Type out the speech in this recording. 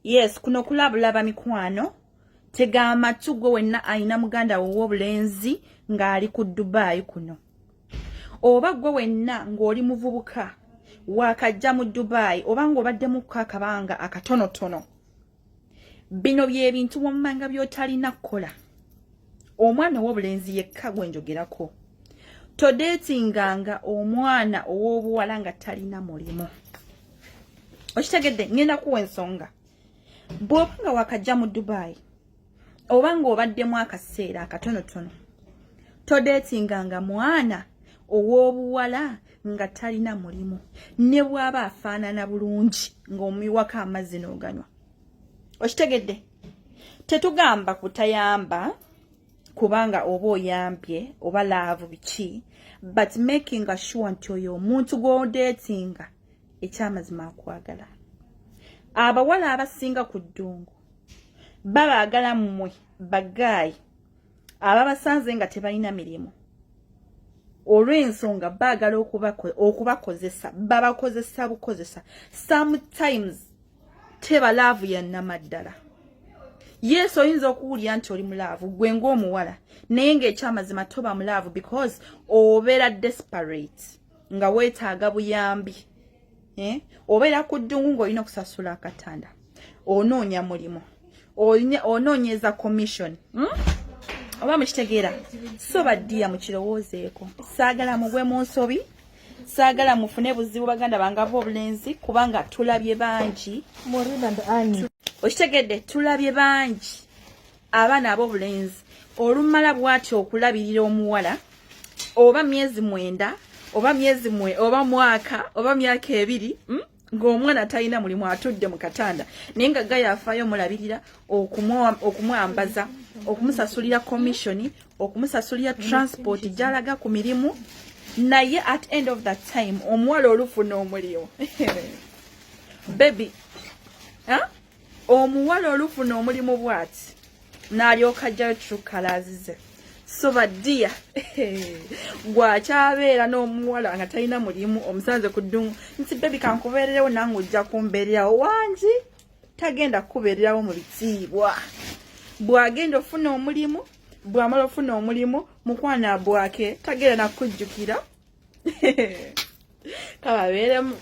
Yes, kuno kulabulaba mikwano. Tega amatugo wenna ayina muganda w'obulenzi ng'ali ku Dubai kuno. Oba gwe wenna ng'oli muvubuka wakajja mu Dubai oba ng'obadde mu akabanga akatonotono. Bino bye bintu wammanga by'otalina kukola. Omwana w'obulenzi yekka gwe njogerako. Todetinganga omwana ow'obuwala nga talina mulimu. Okitegedde ngenda kuwa ensonga. Bw'obanga wakajja mu Dubai oba ng'obaddemu akaseera akatonotono. Todetinganga mwana ow'obuwala nga talina mulimu. Ne bw'aba afaanana bulungi ng'omuyiwako amazzi n'oganywa. Okitegedde? Tetugamba kutayamba kubanga oba oyambye oba laavu biki, but making sure nti oyo omuntu gw'odeetinga ekyamazima akwagala. Abawala abasinga ku ddungu babaagala mmwe bagaayi ababasanze nga tebalina mirimu. Olw'ensonga baagala okubakozesa, babakozesa bukozesa. Sometimes teba laavu ya nnamaddala. Yes, oyinza okuwulira nti oli mulaavu gwe ng'omuwala naye ng'ekyamazima toba mulaavu because obeera desperate nga weetaaga buyambi. Obeera ku ddungu ng'olina okusasula akatanda. Onoonya mulimu. Onoonyeza commission. Oba mukitegeera. So baddiya mukirowoozeeko. Saagala mugwe mu nsobi. Saagala mufune buzibu baganda bange ab'obulenzi kubanga tulabye bangi. Okitegedde tulabye bangi abaana ab'obulenzi olumala bw'ati okulabirira omuwala oba myezi 9 oba mwaka oba myaka 2 ng'omwana talina mulimu atudde mu katanda naye nga gaya afaayo mulabirira okumwambaza okumusasulira commission okumusasulira transport gy'alaga ku mirimu naye at end of that time omuwala olufuna omulimu baby omuwala olufuna omulimu bw'ati n'alyoka ajjayo true colours ze. So baddiya gwakyabeera n'omuwala nga talina mulimu omusanze ku ddungu nti baby kankubeererewo nange ojja kumbeererawo wangi tagenda kukubeererawo mu bitiibwa. Bw'agenda ofuna omulimu bw'amala ofuna omulimu mukwana bwake tagenda nakujjukira kababeeremu.